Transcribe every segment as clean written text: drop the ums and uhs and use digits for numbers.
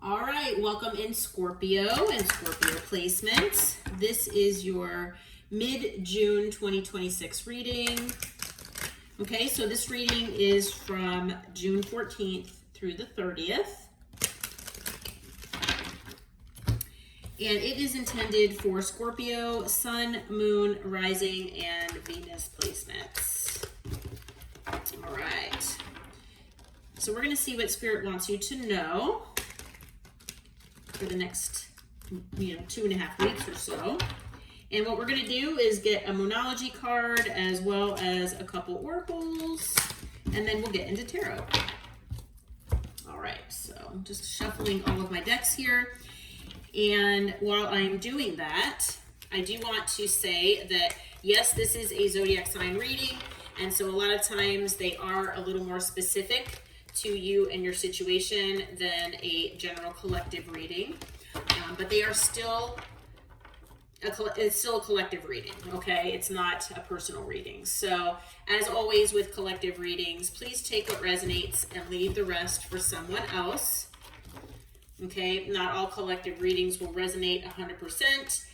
All right, welcome in Scorpio and Scorpio placements. This is your mid-June 2026 reading. Okay, so this reading is from June 14th through the 30th. And it is intended for Scorpio, Sun, Moon, Rising, and Venus placements. All right. So we're going to see what Spirit wants you to know for the next, 2.5 weeks or so. And what we're going to do is get a Moonology card as well as a couple oracles, and then we'll get into tarot. All right, so I'm just shuffling all of my decks here. And while I'm doing that, I do want to say that, yes, this is a zodiac sign reading. And so a lot of times they are a little more specific to you and your situation than a general collective reading. But they are still it's still a collective reading, okay? It's not a personal reading. So as always with collective readings, please take what resonates and leave the rest for someone else. Okay, not all collective readings will resonate 100%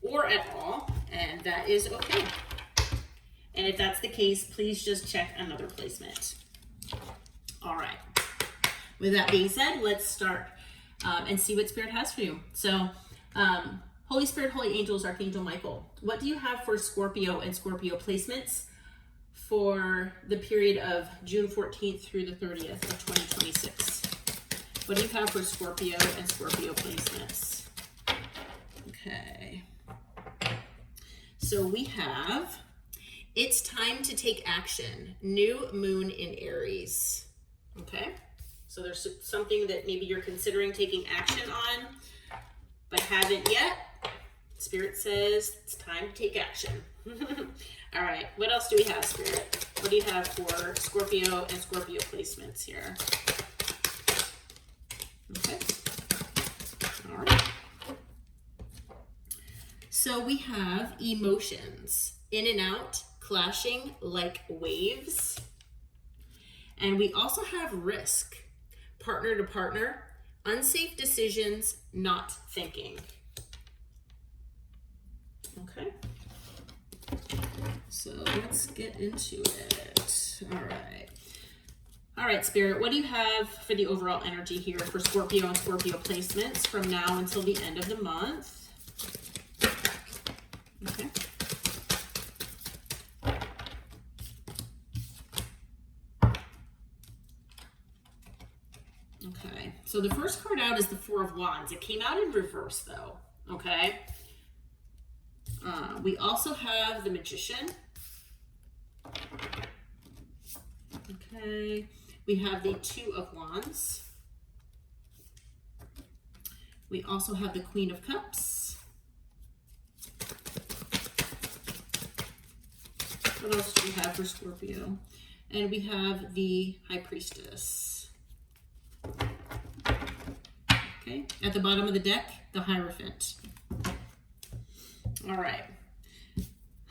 or at all, and that is okay. And if that's the case, please just check another placement. All right. With that being said, let's start and see what Spirit has for you. So, Holy Spirit, Holy Angels, Archangel Michael, what do you have for Scorpio and Scorpio placements for the period of June 14th through the 30th of 2026? What do you have for Scorpio and Scorpio placements? Okay. So we have, it's time to take action. New moon in Aries. Okay. So there's something that maybe you're considering taking action on, but haven't yet. Spirit says it's time to take action. All right. What else do we have, Spirit? What do you have for Scorpio and Scorpio placements here? Okay. All right. So we have emotions, in and out, clashing like waves. And we also have risk, partner to partner, unsafe decisions, not thinking. Okay. So let's get into it. All right. All right, Spirit, what do you have for the overall energy here for Scorpio and Scorpio placements from now until the end of the month? Okay. Okay, so the first card out is the Four of Wands. It came out in reverse, though, okay? We also have the Magician. Okay. We have the Two of Wands. We also have the Queen of Cups. What else do we have for Scorpio? And we have the High Priestess. Okay, at the bottom of the deck, the Hierophant. All right.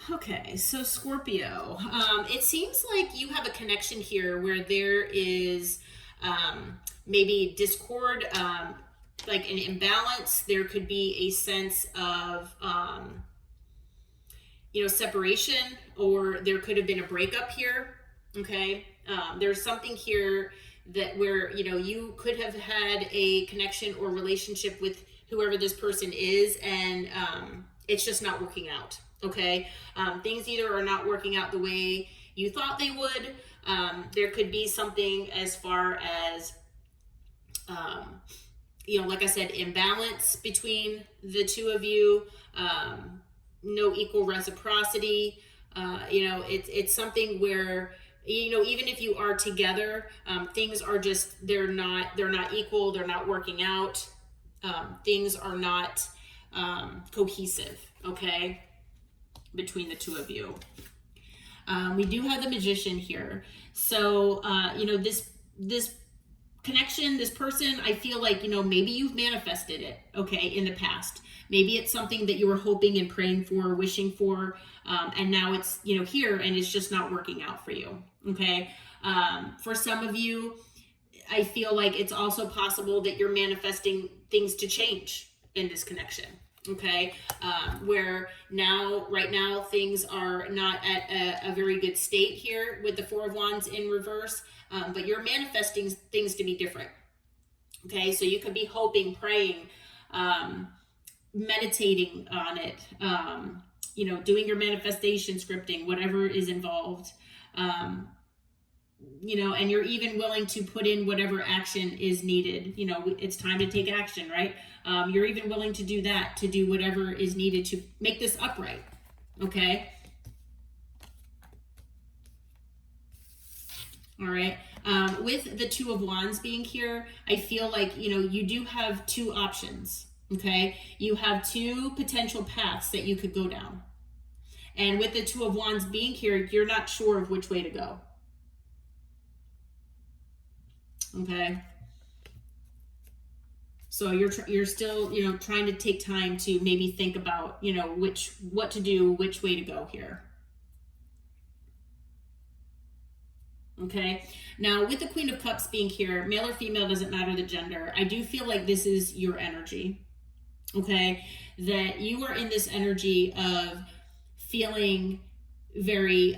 Okay, so Scorpio, it seems like you have a connection here where there is maybe discord, like an imbalance. There could be a sense of, separation, or there could have been a breakup here, okay? There's something here that where, you could have had a connection or relationship with whoever this person is, and it's just not working out. Okay, things either are not working out the way you thought they would. There could be something as far as, like I said, imbalance between the two of you, no equal reciprocity. It's something where, even if you are together, things are just, they're not equal. They're not working out. Things are not cohesive. Okay. Between the two of you. We do have the Magician here. So, this connection, this person, I feel like, maybe you've manifested it, okay, in the past. Maybe it's something that you were hoping and praying for, wishing for, and now it's, here, and it's just not working out for you, okay? For some of you, I feel like it's also possible that you're manifesting things to change in this connection. Okay, where right now things are not at a very good state here with the Four of Wands in reverse, but you're manifesting things to be different. Okay, so you could be hoping, praying, meditating on it, doing your manifestation scripting, whatever is involved, and you're even willing to put in whatever action is needed. It's time to take action, right? You're even willing to do that, to do whatever is needed to make this upright. Okay. All right. With the Two of Wands being here, I feel like, you do have two options. Okay. You have two potential paths that you could go down. And with the Two of Wands being here, you're not sure of which way to go. Okay. So you're still, trying to take time to maybe think about, what to do, which way to go here. Okay. Now with the Queen of Cups being here, male or female, doesn't matter the gender. I do feel like this is your energy. Okay. That you are in this energy of feeling very,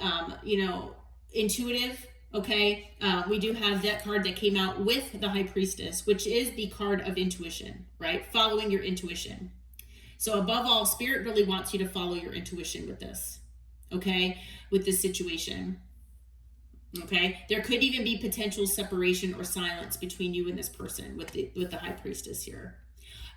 intuitive. Okay, we do have that card that came out with the High Priestess, which is the card of intuition, right? Following your intuition. So above all, Spirit really wants you to follow your intuition with this, okay? With this situation, okay? There could even be potential separation or silence between you and this person with the High Priestess here.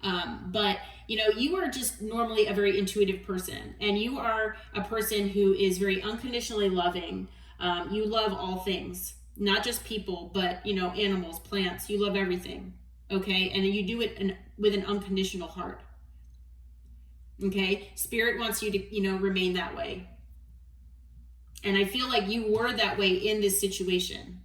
But, you are just normally a very intuitive person, and you are a person who is very unconditionally loving. You love all things, not just people, but, animals, plants. You love everything, okay? And you do it with an unconditional heart, okay? Spirit wants you to, remain that way. And I feel like you were that way in this situation,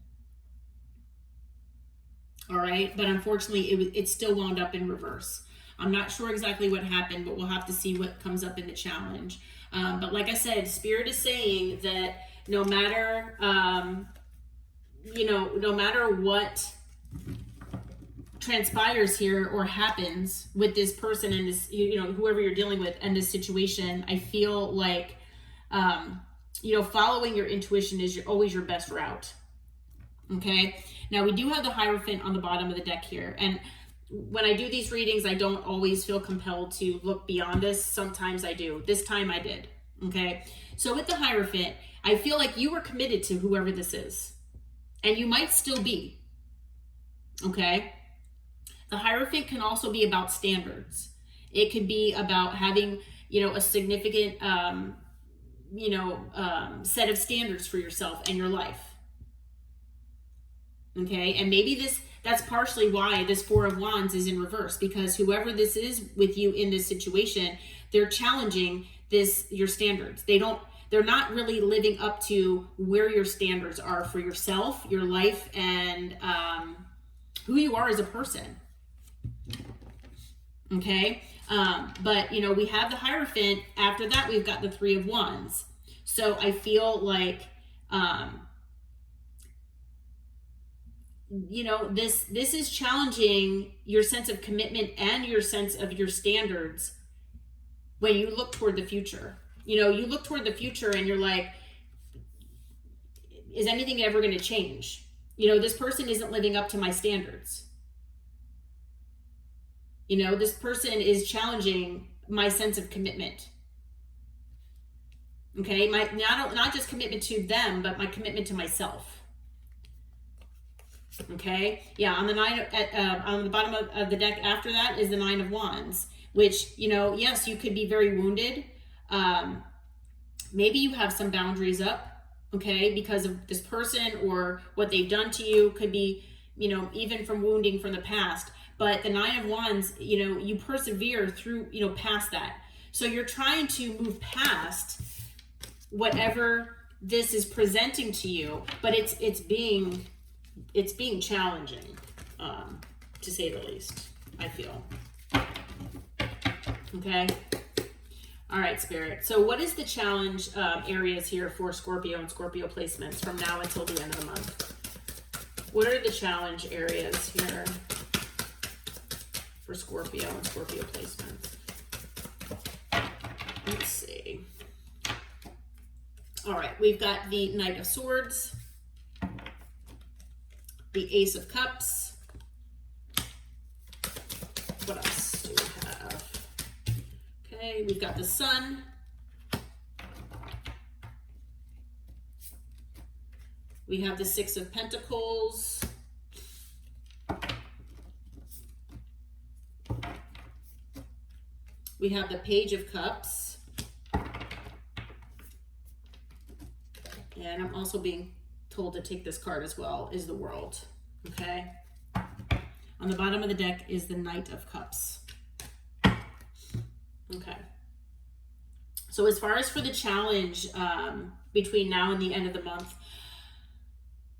all right? But unfortunately, it still wound up in reverse. I'm not sure exactly what happened, but we'll have to see what comes up in the challenge. But like I said, Spirit is saying that no matter, no matter what transpires here or happens with this person and this, whoever you're dealing with in this situation, I feel like, following your intuition is always your best route. Okay. Now we do have the Hierophant on the bottom of the deck here. And when I do these readings, I don't always feel compelled to look beyond this. Sometimes I do. This time I did. Okay. So with the Hierophant, I feel like you were committed to whoever this is, and you might still be. Okay. The Hierophant can also be about standards. It could be about having, a significant, set of standards for yourself and your life. Okay. And maybe that's partially why this Four of Wands is in reverse, because whoever this is with you in this situation, they're challenging your standards. They're not really living up to where your standards are for yourself, your life, and who you are as a person. Okay. But we have the Hierophant. After that, we've got the Three of Wands. So I feel like, this is challenging your sense of commitment and your sense of your standards when you look toward the future. You look toward the future and you're like, is anything ever going to change? This person isn't living up to my standards. This person is challenging my sense of commitment. Okay, not just commitment to them, but my commitment to myself. Okay, yeah. On the on the bottom of the deck after that is the Nine of Wands, which yes, you could be very wounded. Maybe you have some boundaries up, okay, because of this person or what they've done to you. Could be, even from wounding from the past. But the Nine of Wands, you persevere through, past that. So you're trying to move past whatever this is presenting to you, but it's being challenging, to say the least, I feel. Okay. All right, Spirit. So what is the challenge areas here for Scorpio and Scorpio placements from now until the end of the month? What are the challenge areas here for Scorpio and Scorpio placements? Let's see. All right, we've got the Knight of Swords, the Ace of Cups. What else do we have? Okay, we've got the Sun. We have the Six of Pentacles. We have the Page of Cups. And I'm also being told to take this card as well, is the World. Okay. On the bottom of the deck is the Knight of Cups. Okay. So as far as for the challenge between now and the end of the month,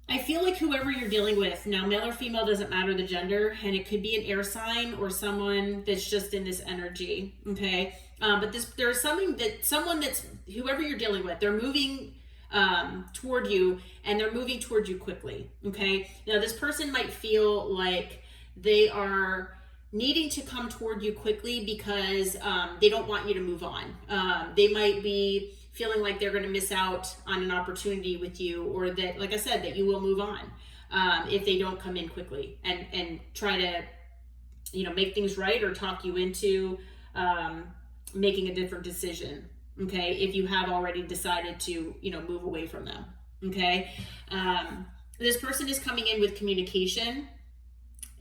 I feel like whoever you're dealing with, now male or female, doesn't matter the gender, and it could be an air sign or someone that's just in this energy, okay? But there's something that someone that's, whoever you're dealing with, they're moving toward you, and they're moving toward you quickly, okay? Now this person might feel like they are needing to come toward you quickly because they don't want you to move on. They might be feeling like they're going to miss out on an opportunity with you, or that, like I said, that you will move on if they don't come in quickly and try to, you know, make things right or talk you into making a different decision. Okay, if you have already decided to, you know, move away from them. Okay, this person is coming in with communication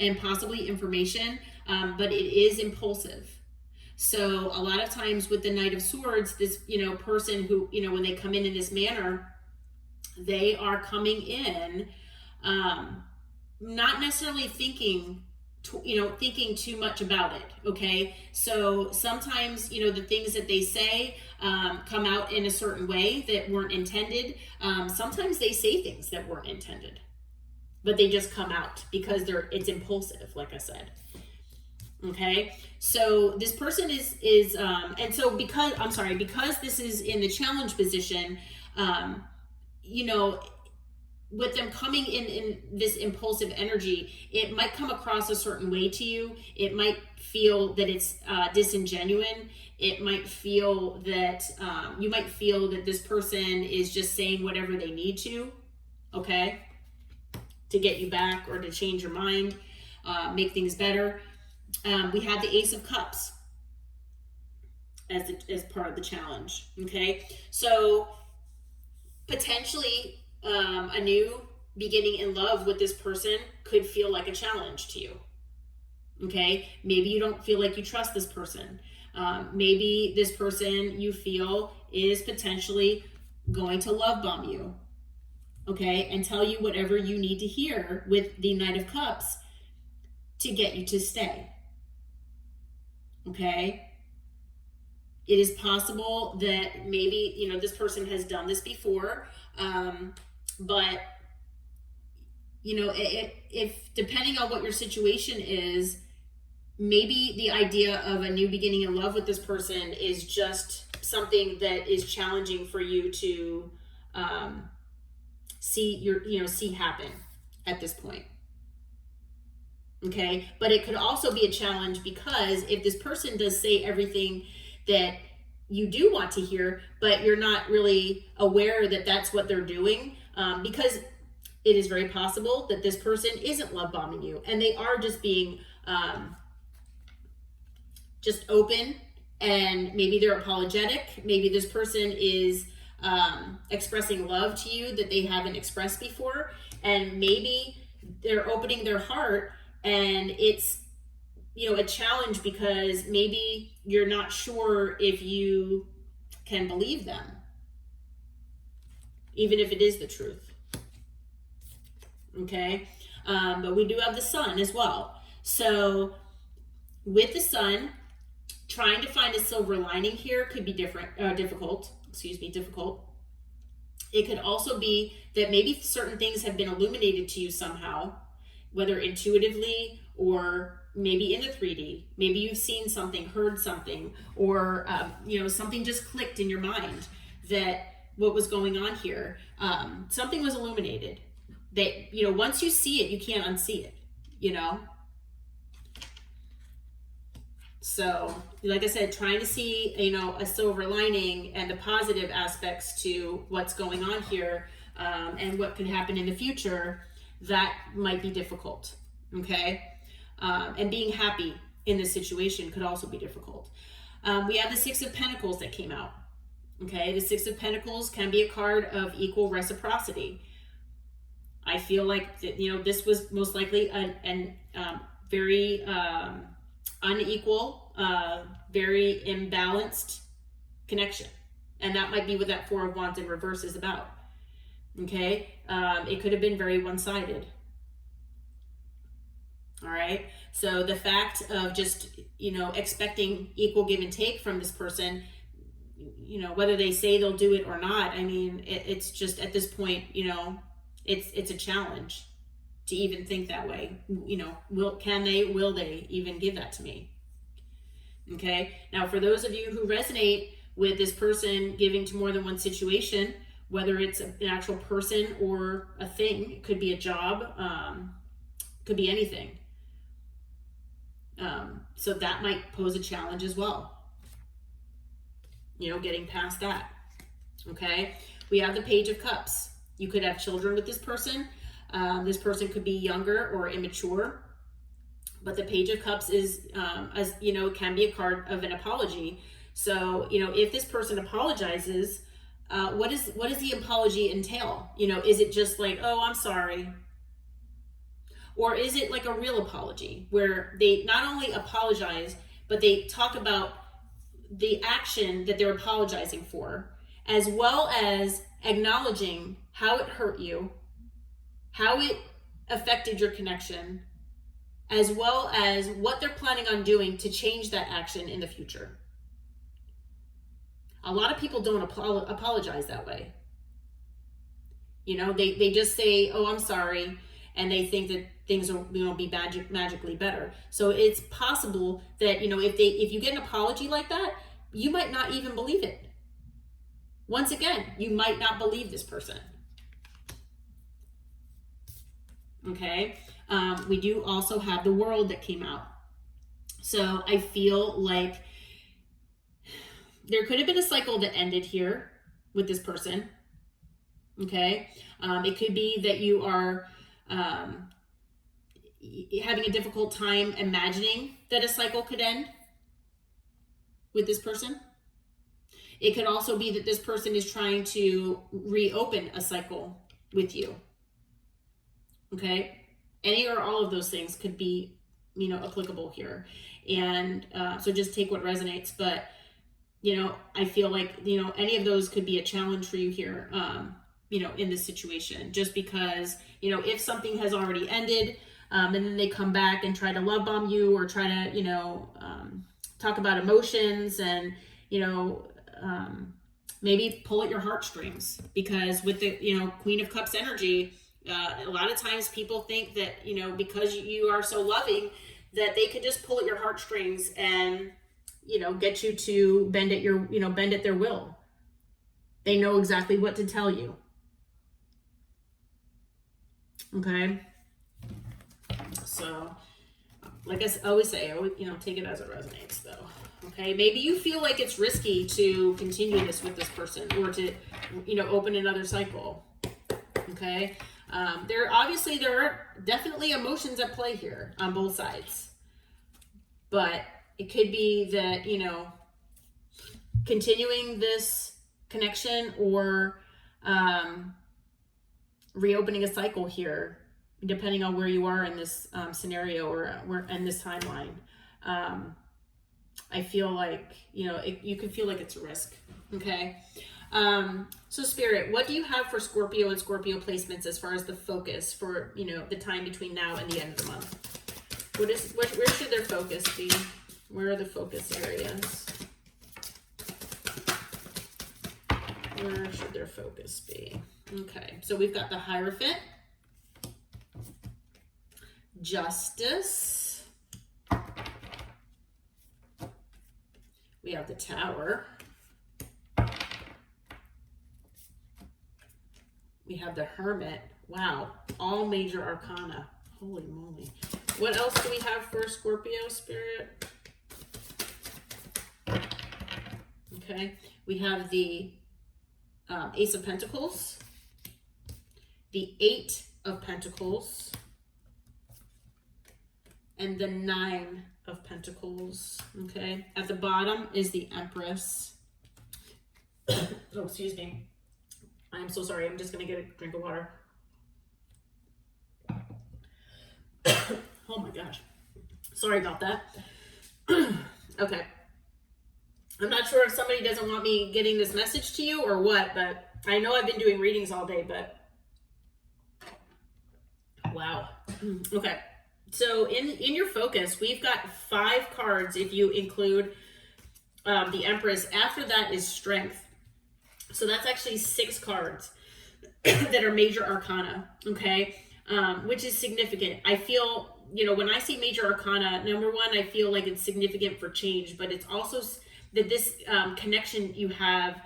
and possibly information, but it is impulsive. So a lot of times with the Knight of Swords, this, you know, person who, you know, when they come in this manner, they are coming in not necessarily thinking too much about it. Okay, so sometimes, you know, the things that they say come out in a certain way that weren't intended. Sometimes they say things that weren't intended, but they just come out because it's impulsive, like I said. Okay, so this person is and so because this is in the challenge position, you know, with them coming in this impulsive energy, it might come across a certain way to you. It might feel that it's disingenuous. It might feel that you might feel that this person is just saying whatever they need to, okay, to get you back or to change your mind, make things better. We have the Ace of Cups as part of the challenge. Okay, so potentially a new beginning in love with this person could feel like a challenge to you. Okay, maybe you don't feel like you trust this person. Maybe this person you feel is potentially going to love bomb you. Okay, and tell you whatever you need to hear with the Knight of Cups to get you to stay. Okay, it is possible that maybe, you know, this person has done this before, but, you know, if depending on what your situation is, maybe the idea of a new beginning in love with this person is just something that is challenging for you to see happen at this point. Okay, but it could also be a challenge because if this person does say everything that you do want to hear, but you're not really aware that that's what they're doing, because it is very possible that this person isn't love bombing you and they are just being just open, and maybe they're apologetic. Maybe this person is expressing love to you that they haven't expressed before, and maybe they're opening their heart, and it's, you know, a challenge because maybe you're not sure if you can believe them, even if it is the truth. Okay, but we do have the Sun as well. So with the Sun, trying to find a silver lining here could be difficult. It could also be that maybe certain things have been illuminated to you somehow, whether intuitively or maybe in the 3D. Maybe you've seen something, heard something, or you know, something just clicked in your mind that what was going on here. Something was illuminated, They, you know, once you see it, you can't unsee it, you know? So, like I said, trying to see, you know, a silver lining and the positive aspects to what's going on here, and what could happen in the future, that might be difficult, okay? And being happy in this situation could also be difficult. We have the Six of Pentacles that came out, okay? The Six of Pentacles can be a card of equal reciprocity. I feel like, you know, this was most likely an very unequal, very imbalanced connection. And that might be what that Four of Wands in reverse is about. Okay? It could have been very one-sided. All right? So the fact of just, you know, expecting equal give and take from this person, you know, whether they say they'll do it or not, I mean, it's just at this point, you know, it's a challenge to even think that way. You know, will they even give that to me? Okay. Now, for those of you who resonate with this person giving to more than one situation, whether it's an actual person or a thing, it could be a job, could be anything. So that might pose a challenge as well. You know, getting past that. Okay. We have the Page of Cups. You could have children with this person. This person could be younger or immature. But the Page of Cups is, as you know, can be a card of an apology. So, you know, if this person apologizes, what does the apology entail? You know, is it just like, oh, I'm sorry? Or is it like a real apology where they not only apologize, but they talk about the action that they're apologizing for, as well as acknowledging how it hurt you, how it affected your connection, as well as what they're planning on doing to change that action in the future. A lot of people don't apologize that way. You know, they just say, oh, I'm sorry, and they think that things will, you know, be magically better. So it's possible that, you know, if you get an apology like that, you might not even believe it. Once again, you might not believe this person. Okay. We do also have the World that came out. So I feel like there could have been a cycle that ended here with this person. Okay. It could be that you are having a difficult time imagining that a cycle could end with this person. It could also be that this person is trying to reopen a cycle with you. Okay. Any or all of those things could be, you know, applicable here. And so just take what resonates. But, you know, I feel like, you know, any of those could be a challenge for you here, you know, in this situation. Just because, you know, if something has already ended, and then they come back and try to love bomb you or try to, you know, talk about emotions and, you know, maybe pull at your heartstrings. Because with the, you know, Queen of Cups energy, a lot of times people think that, you know, because you are so loving that they could just pull at your heartstrings and, you know, get you to bend at their will. They know exactly what to tell you. Okay. So, like I always say, you know, take it as it resonates though. Okay. Maybe you feel like it's risky to continue this with this person or to, you know, open another cycle. Okay. There are definitely emotions at play here on both sides, but it could be that, you know, continuing this connection or reopening a cycle here, depending on where you are in this scenario or in this timeline. I feel like, you know, you could feel like it's a risk. Okay. So Spirit, what do you have for Scorpio and Scorpio placements as far as the focus for, you know, the time between now and the end of the month? Where should their focus be? Where are the focus areas? Where should their focus be? Okay, so we've got the Hierophant, Justice, we have the Tower, we have the Hermit. Wow. All major arcana. Holy moly. What else do we have for Scorpio spirit? Okay. We have the Ace of Pentacles, the Eight of Pentacles, and the Nine of Pentacles. Okay. At the bottom is the Empress. Oh, excuse me. I'm so sorry. I'm just going to get a drink of water. Oh my gosh. Sorry about that. Okay. I'm not sure if somebody doesn't want me getting this message to you or what, but I know I've been doing readings all day, but wow. Okay. So in your focus, we've got 5 cards if you include the Empress. After that is Strength. So that's actually 6 cards that are major arcana, okay? Which is significant. I feel, you know, when I see major arcana, number one, I feel like it's significant for change, but it's also that this connection you have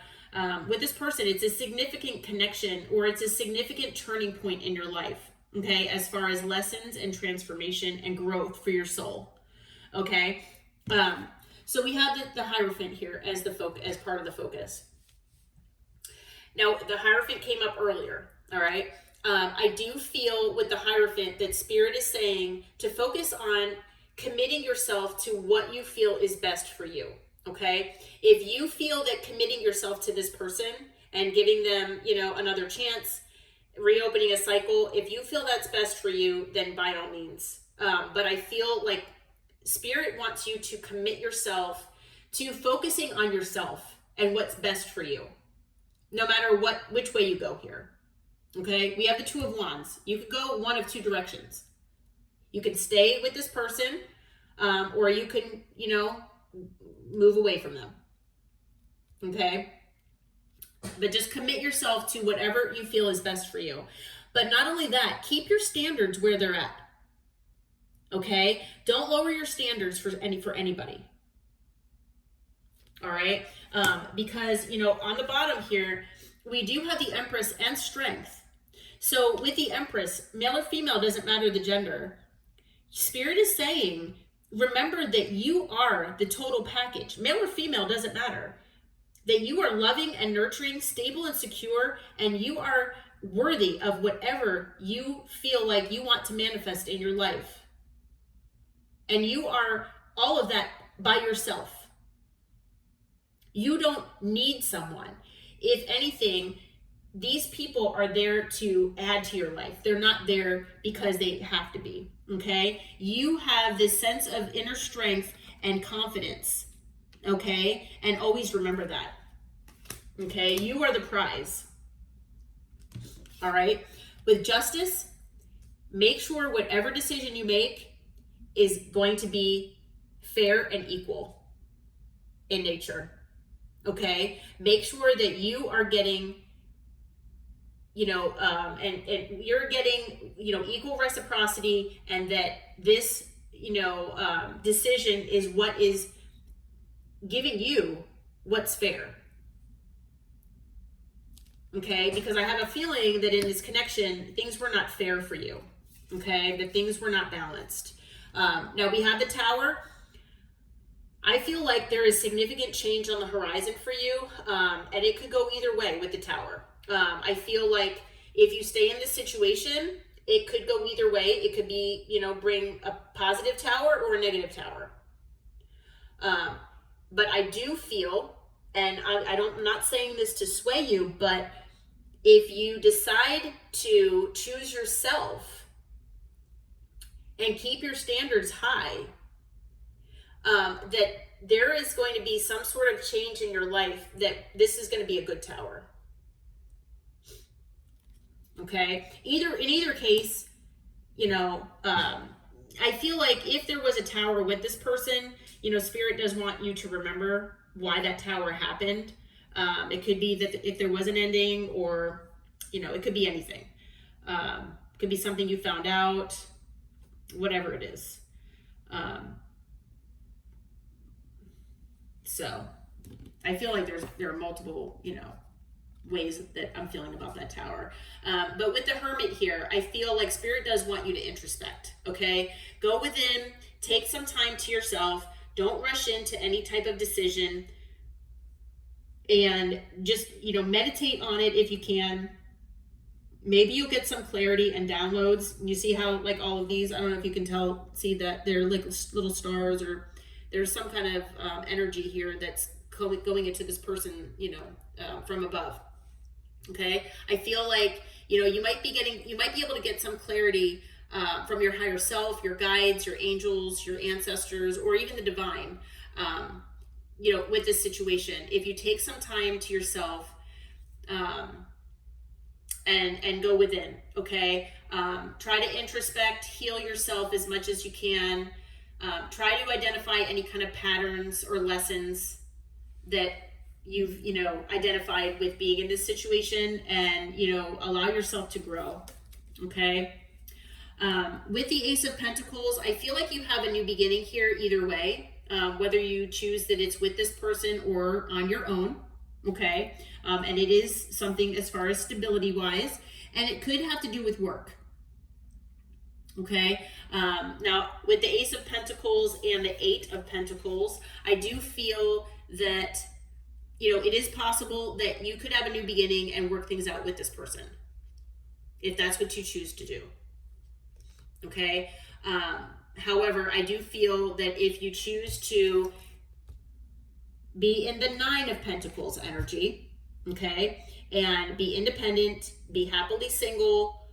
with this person, it's a significant connection, or it's a significant turning point in your life, okay? As far as lessons and transformation and growth for your soul, okay? So we have the Hierophant here as as part of the focus. Now, the Hierophant came up earlier, all right? I do feel with the Hierophant that Spirit is saying to focus on committing yourself to what you feel is best for you, okay? If you feel that committing yourself to this person and giving them, you know, another chance, reopening a cycle, if you feel that's best for you, then by all means. But I feel like Spirit wants you to commit yourself to focusing on yourself and what's best for you, no matter which way you go here. Okay, we have the Two of Wands. You could go one of 2 directions. You can stay with this person, or you can, you know, move away from them. Okay, but just commit yourself to whatever you feel is best for you. But not only that, keep your standards where they're at. Okay, don't lower your standards for anybody. All right, because, you know, on the bottom here, we do have the Empress and Strength. So with the Empress, male or female, doesn't matter the gender. Spirit is saying, remember that you are the total package. Male or female, doesn't matter. That you are loving and nurturing, stable and secure, and you are worthy of whatever you feel like you want to manifest in your life. And you are all of that by yourself. You don't need someone. If anything, these people are there to add to your life. They're not there because they have to be, okay? You have this sense of inner strength and confidence, okay? And always remember that, okay? You are the prize, all right? With Justice, make sure whatever decision you make is going to be fair and equal in nature, okay? Make sure that you are getting, you know, and you're getting, you know, equal reciprocity, and that this, you know, decision is what is giving you what's fair. Okay, because I have a feeling that in this connection, things were not fair for you. Okay, that things were not balanced. Now we have the Tower. I feel like there is significant change on the horizon for you, and it could go either way with the Tower. I feel like if you stay in this situation, it could go either way. It could be, you know, bring a positive Tower or a negative Tower. But I do feel, and I'm not saying this to sway you, but if you decide to choose yourself and keep your standards high, that there is going to be some sort of change in your life, that this is going to be a good Tower. Okay, in either case, you know, I feel like if there was a Tower with this person, you know, Spirit does want you to remember why that Tower happened. It could be that if there was an ending, or, you know, it could be anything. It could be something you found out, whatever it is. So I feel like there are multiple, you know, ways that I'm feeling about that Tower. But with the Hermit here, I feel like Spirit does want you to introspect, okay? Go within, take some time to yourself. Don't rush into any type of decision, and just, meditate on it if you can. Maybe you'll get some clarity and downloads. You see how, like, all of these, I don't know if you can see that they're like little stars, or there's some kind of energy here that's going into this person, from above. Okay. I feel like, you might be able to get some clarity from your higher self, your guides, your angels, your ancestors, or even the divine, with this situation. If you take some time to yourself, and go within, okay? Try to introspect, heal yourself as much as you can. Try to identify any kind of patterns or lessons that you've, identified with being in this situation, and, allow yourself to grow, okay? With the Ace of Pentacles, I feel like you have a new beginning here either way, whether you choose that it's with this person or on your own, okay? And it is something as far as stability wise, and it could have to do with work, okay? Now with the Ace of Pentacles and the Eight of Pentacles, I do feel that, it is possible that you could have a new beginning and work things out with this person, if that's what you choose to do, okay? However, I do feel that if you choose to be in the Nine of Pentacles energy, okay, and be independent, be happily single,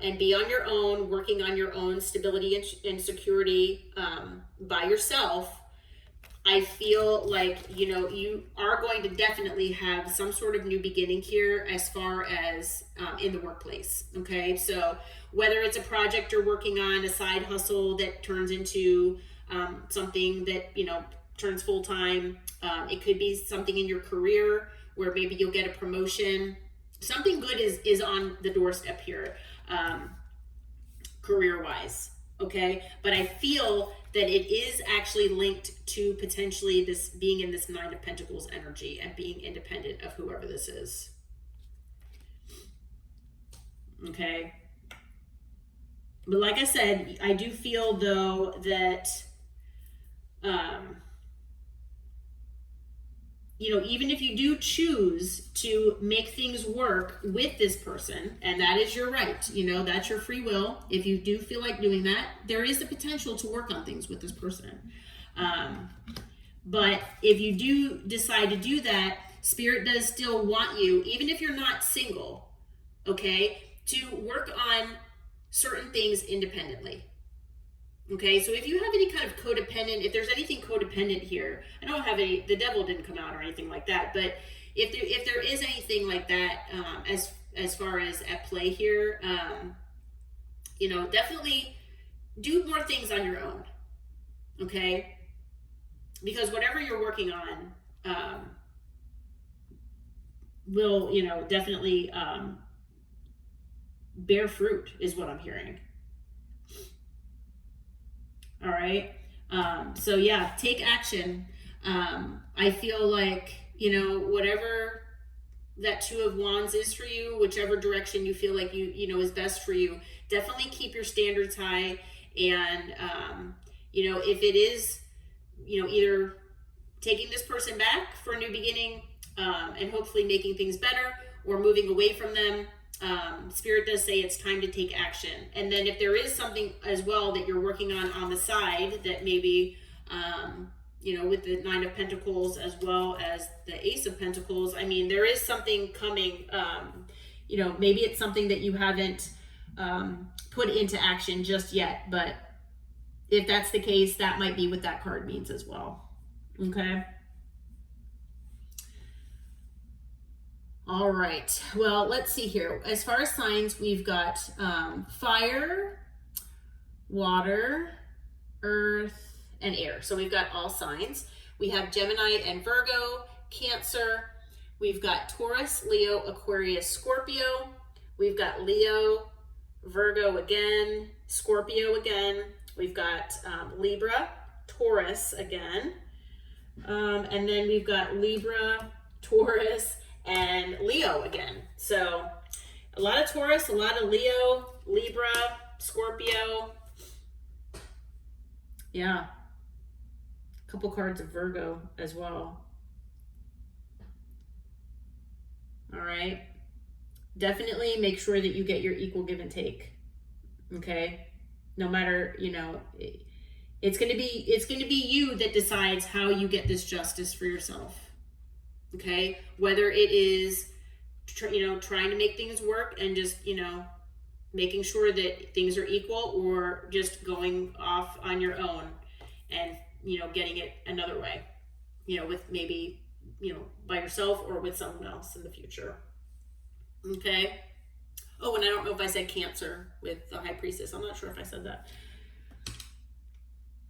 and be on your own, working on your own stability and security by yourself, I feel like, you are going to definitely have some sort of new beginning here as far as in the workplace, okay? So whether it's a project you're working on, a side hustle that turns into something that, turns full-time, it could be something in your career where maybe you'll get a promotion. Something good is on the doorstep here, career-wise, okay? But I feel that it is actually linked to potentially this being in this Nine of Pentacles energy and being independent of whoever this is, okay? But like I said, I do feel though that, even if you do choose to make things work with this person, and that is your right, that's your free will. If you do feel like doing that, there is the potential to work on things with this person. But if you do decide to do that, Spirit does still want you, even if you're not single, okay, to work on certain things independently. Okay, so if you have any kind of codependent, if there's anything codependent here, I don't have any, the devil didn't come out or anything like that, but if there is anything like that, as far as at play here, definitely do more things on your own, okay? Because whatever you're working on, will, definitely bear fruit, is what I'm hearing. All right. So yeah, take action. I feel like, whatever that Two of Wands is for you, whichever direction you feel like you is best for you, definitely keep your standards high. And, if it is, either taking this person back for a new beginning, and hopefully making things better, or moving away from them, Spirit does say it's time to take action. And then if there is something as well that you're working on the side that maybe, with the Nine of Pentacles as well as the Ace of Pentacles, I mean, there is something coming, maybe it's something that you haven't put into action just yet, but if that's the case, that might be what that card means as well. Okay. All right, well, let's see here. As far as signs, we've got fire, water, earth, and air. So we've got all signs. We have Gemini and Virgo, Cancer. We've got Taurus, Leo, Aquarius, Scorpio. We've got Leo, Virgo again, Scorpio again. We've got Libra, Taurus again. And then we've got Libra, Taurus, and Leo again. So a lot of Taurus, a lot of Leo, Libra, Scorpio. Yeah. A couple cards of Virgo as well. All right. Definitely make sure that you get your equal give and take. Okay? No matter, you know, it's going to be you that decides how you get this justice for yourself. Okay? Whether it is trying to make things work and just, making sure that things are equal, or just going off on your own and, getting it another way, with maybe, by yourself or with someone else in the future. Okay. Oh, and I don't know if I said Cancer with the High Priestess. I'm not sure if I said that.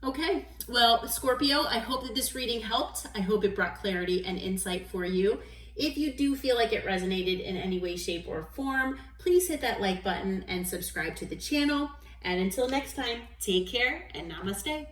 Okay. Well, Scorpio, I hope that this reading helped. I hope it brought clarity and insight for you. If you do feel like it resonated in any way, shape, or form, please hit that like button and subscribe to the channel. And until next time, take care and namaste.